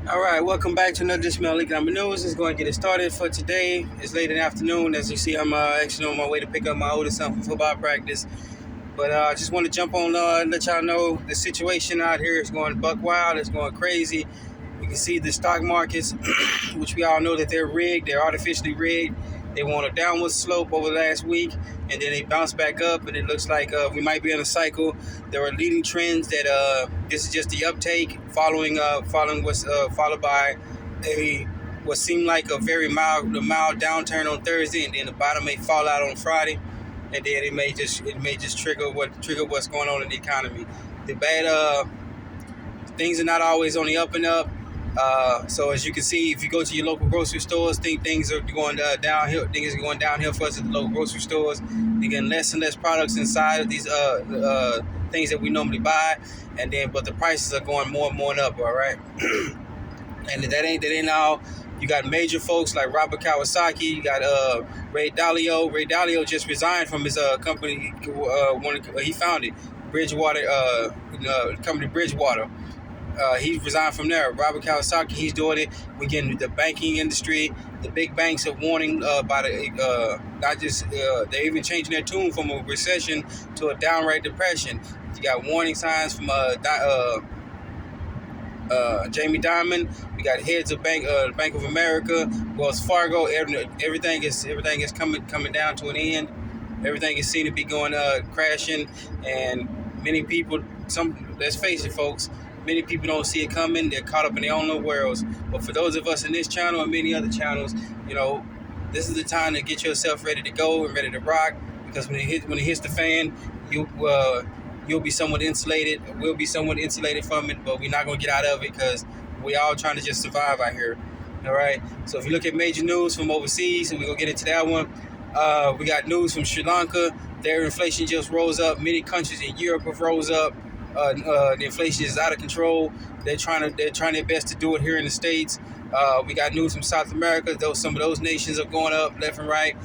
All right, welcome back to another edition of Economic News. It's going to get it started for today. It's late in the afternoon. As you see, I'm actually on my way to pick up my oldest son from football practice. But I just want to jump on and let y'all know the situation out here is going buck wild. It's going crazy. We can see the stock markets, which we all know that they're rigged. They're artificially rigged. They were on a downward slope over the last week, and then they bounce back up, and it looks like we might be in a cycle. There are leading trends that this is just the uptake, following what's followed by what seemed like a very mild downturn on Thursday, and then the bottom may fall out on Friday, and then it may just trigger what's going on in the economy. The bad things are not always on the up and up. So as you can see, if you go to your local grocery stores, things are going downhill. Things are going downhill for us at the local grocery stores. You're getting less and less products inside of these things that we normally buy, but the prices are going more and more up. All right, and that ain't all. You got major folks like Robert Kiyosaki. You got Ray Dalio. Ray Dalio just resigned from his company. He founded Bridgewater, company Bridgewater. He resigned from there. Robert Kiyosaki, he's doing it. We get into the banking industry. The big banks are warning about it. Not just they're even changing their tune from a recession to a downright depression. You got warning signs from Jamie Dimon. We got heads of Bank of America, Wells Fargo. Everything is coming down to an end. Everything is seen to be going crashing, and many people. Let's face it, folks. Many people don't see it coming. They're caught up in their own little worlds. But for those of us in this channel and many other channels, this is the time to get yourself ready to go and ready to rock. Because when it hits the fan, you'll be somewhat insulated. We'll be somewhat insulated from it, but we're not gonna get out of it because we all trying to just survive out here. All right. So if you look at major news from overseas, and we're gonna get into that one. We got news from Sri Lanka. Their inflation just rose up. Many countries in Europe have rose up. The inflation is out of control. They're trying their best to do it here in the States. We got news from South America. Some of those nations are going up left and right.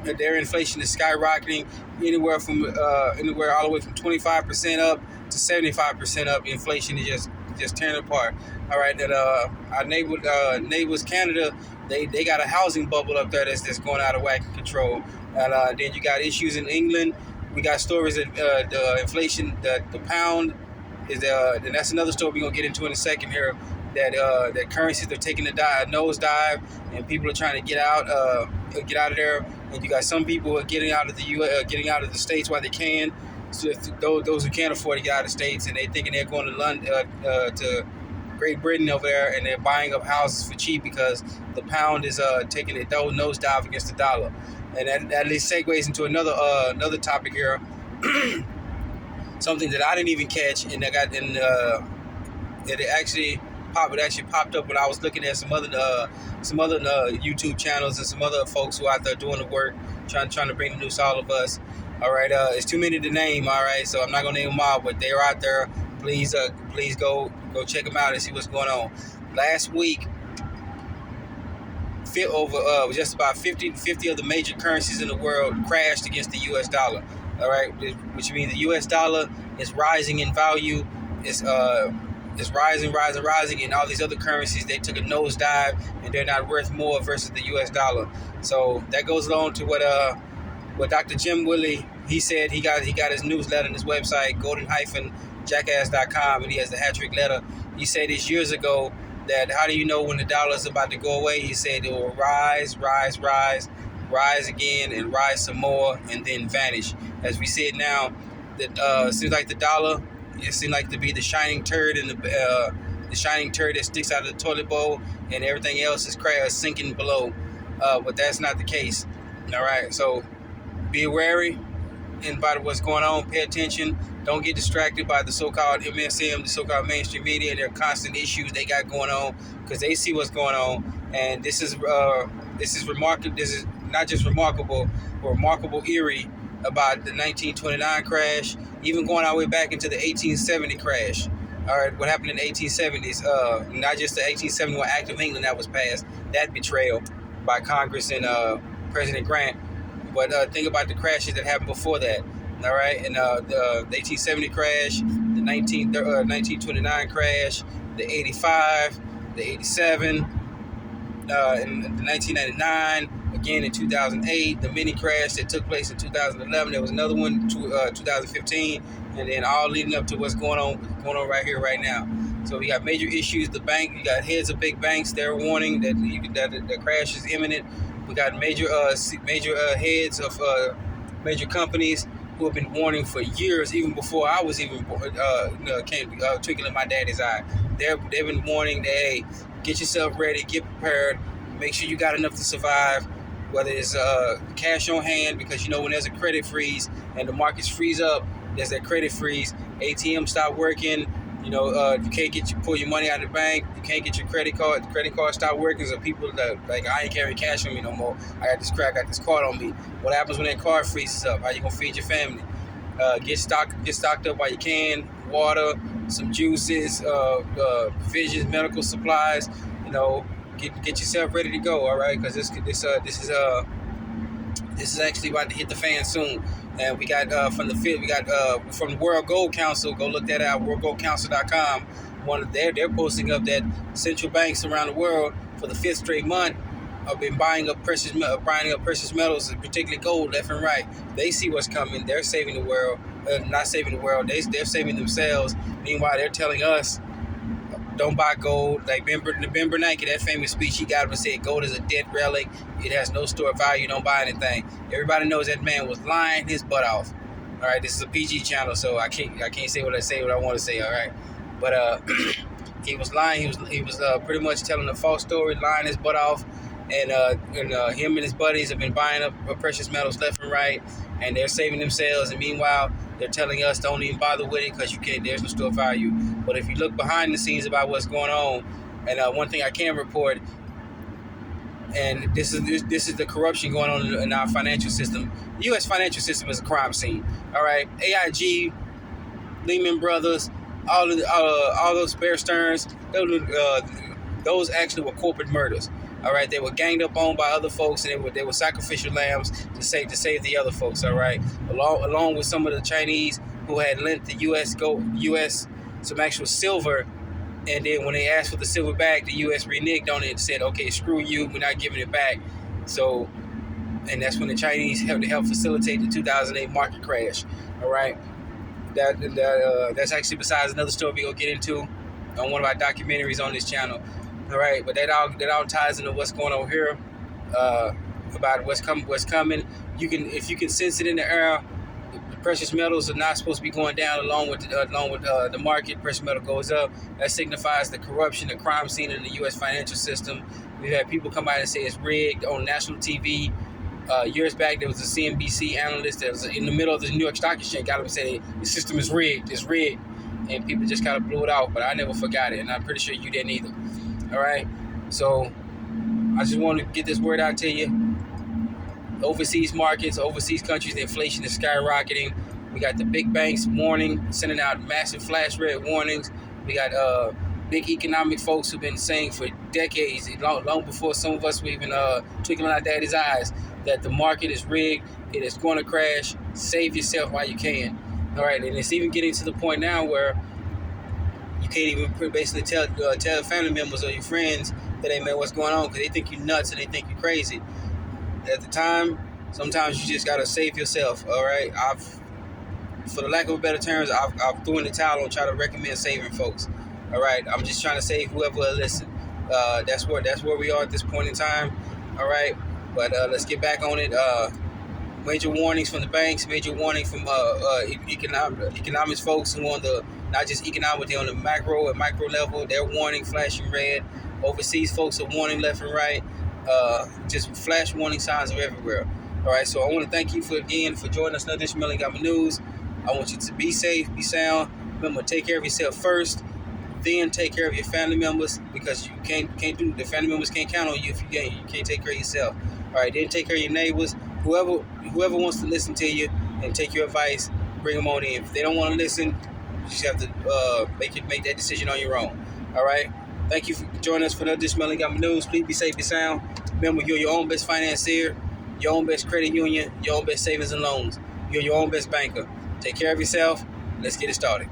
Their inflation is skyrocketing, anywhere all the way from 25% up to 75% up. Inflation is just tearing apart. All right, that our neighbors Canada, they got a housing bubble up there that's going out of whack and control. And then you got issues in England. We got stories that the inflation, the pound is, and that's another story we're gonna get into in a second here. That currencies are taking a nosedive, and people are trying to get out of there. And you got some people who are getting out of getting out of the states while they can. So those who can't afford to get out of the states, and they're thinking they're going to London, to Great Britain over there, and they're buying up houses for cheap because the pound is taking a nosedive against the dollar. And that segues into another topic here, something that I didn't even catch, and it actually popped up when I was looking at some other YouTube channels and some other folks who are out there doing the work, trying to bring the news to all of us. All right, it's too many to name. All right, so I'm not gonna name them all, but they're out there. Please go check them out and see what's going on. Last week, just about 50 of the major currencies in the world crashed against the U.S. dollar. All right, which means the U.S. dollar is rising in value. It's rising, and all these other currencies, they took a nosedive, and they're not worth more versus the U.S. dollar. So that goes along to what Dr. Jim Willie, he said. He got his newsletter on his website, golden-jackass.com, and he has the hat-trick letter. He said this years ago, that how do you know when the dollar is about to go away? He said it will rise again, and rise some more, and then vanish. As we see it now, that seems like the dollar, it seems like to be the shining turd in the shining turd that sticks out of the toilet bowl, and everything else is sinking below. But that's not the case. All right, so be wary about what's going on. Pay attention. Don't get distracted by the so-called MSM, the so-called mainstream media, and their constant issues they got going on, because they see what's going on. And this is remarkable. This is not just remarkable, but remarkable eerie about the 1929 crash, even going all the way back into the 1870 crash. All right, what happened in the 1870s? Not just the 1871 Act of England that was passed, that betrayal by Congress and President Grant, but think about the crashes that happened before that. All right, and the 1870 crash, the 1929 crash, the 85, the 87, in 1999, again in 2008, the mini crash that took place in 2011. There was another one, 2015, and then all leading up to what's going on right here, right now. So we got major issues. The bank, you got heads of big banks. They're warning that the crash is imminent. We got major heads of major companies who have been warning for years, even before I was even twinkling in my daddy's eye. They've been warning that, hey, get yourself ready, get prepared, make sure you got enough to survive, whether it's cash on hand, because when there's a credit freeze and the markets freeze up, there's that credit freeze. ATM stop working. You can't pull your money out of the bank. You can't get your credit card. The credit card stop working. So people that I ain't carrying cash on me no more. I got this card on me. What happens when that card freezes up? How you gonna feed your family? Get stocked up while you can. Water, some juices, provisions, medical supplies. Get yourself ready to go. All right, because this is actually about to hit the fan soon. And we got from the World Gold Council. Go look that out, worldgoldcouncil.com. They're posting up that central banks around the world for the 5th straight month have been buying up precious metals, particularly gold, left and right. They see what's coming. They're saving the world. Not saving the world. They're saving themselves. Meanwhile, they're telling us, don't buy gold. Like Ben Bernanke, that famous speech he got up and said, gold is a dead relic. It has no stored value. Don't buy anything. Everybody knows that man was lying his butt off. All right, this is a PG channel, so I can't say what I want to say. All right, but he was lying. He was pretty much telling a false story, lying his butt off. And him and his buddies have been buying up precious metals left and right, and they're saving themselves. And meanwhile, they're telling us don't even bother with it because you can't. There's no store value. But if you look behind the scenes about what's going on, and one thing I can report, and this is the corruption going on in our financial system. The U.S. financial system is a crime scene. All right, AIG, Lehman Brothers, all those Bear Stearns, those actually were corporate murders. All right, they were ganged up on by other folks, and they were sacrificial lambs to save the other folks. All right, along with some of the Chinese who had lent the U.S. some actual silver, and then when they asked for the silver back, the U.S. reneged on it and said, "Okay, screw you, we're not giving it back." So, and that's when the Chinese helped facilitate the 2008 market crash. All right, that's actually besides another story we're gonna get into on one of our documentaries on this channel. All right, but that all ties into what's going on here, about what's coming. If you can sense it in the air, the precious metals are not supposed to be going down along with the market. Precious metal goes up. That signifies the corruption, the crime scene in the U.S. financial system. We've had people come out and say it's rigged on national TV. Years back, there was a CNBC analyst that was in the middle of the New York Stock Exchange, got up and said, the system is rigged. It's rigged, and people just kind of blew it off. But I never forgot it, and I'm pretty sure you didn't either. All right, so I just want to get this word out to you. Overseas markets, overseas countries, the inflation is skyrocketing. We got the big banks warning, sending out massive flash red warnings. We got big economic folks who've been saying for decades, long before some of us were even twinkling our daddy's eyes, that the market is rigged, it is going to crash. Save yourself while you can. All right, and it's even getting to the point now where you can't even basically tell family members or your friends that they know what's going on because they think you're nuts and they think you're crazy. At the time, sometimes you just gotta save yourself. All right, for the lack of a better terms, I've threw in the towel and try to recommend saving folks. All right, I'm just trying to save whoever will listen. That's where we are at this point in time. All right, but let's get back on it. Major warnings from the banks, major warning from economics folks who on the not just economic, they're on the macro and micro level. They're warning, flashing red. Overseas folks are warning left and right. Just flash warning signs are everywhere. All right, so I want to thank you for joining us another edition of Melly Got My News. I want you to be safe, be sound. Remember, take care of yourself first, then take care of your family members, because you can't do the family members can't count on you if you can't take care of yourself. All right, then take care of your neighbors. Whoever wants to listen to you and take your advice, bring them on in. If they don't want to listen, you just have to make that decision on your own. All right. Thank you for joining us for another edition of Melly Got My News. Please be safe, be sound. Remember, you're your own best financier, your own best credit union, your own best savings and loans. You're your own best banker. Take care of yourself. Let's get it started.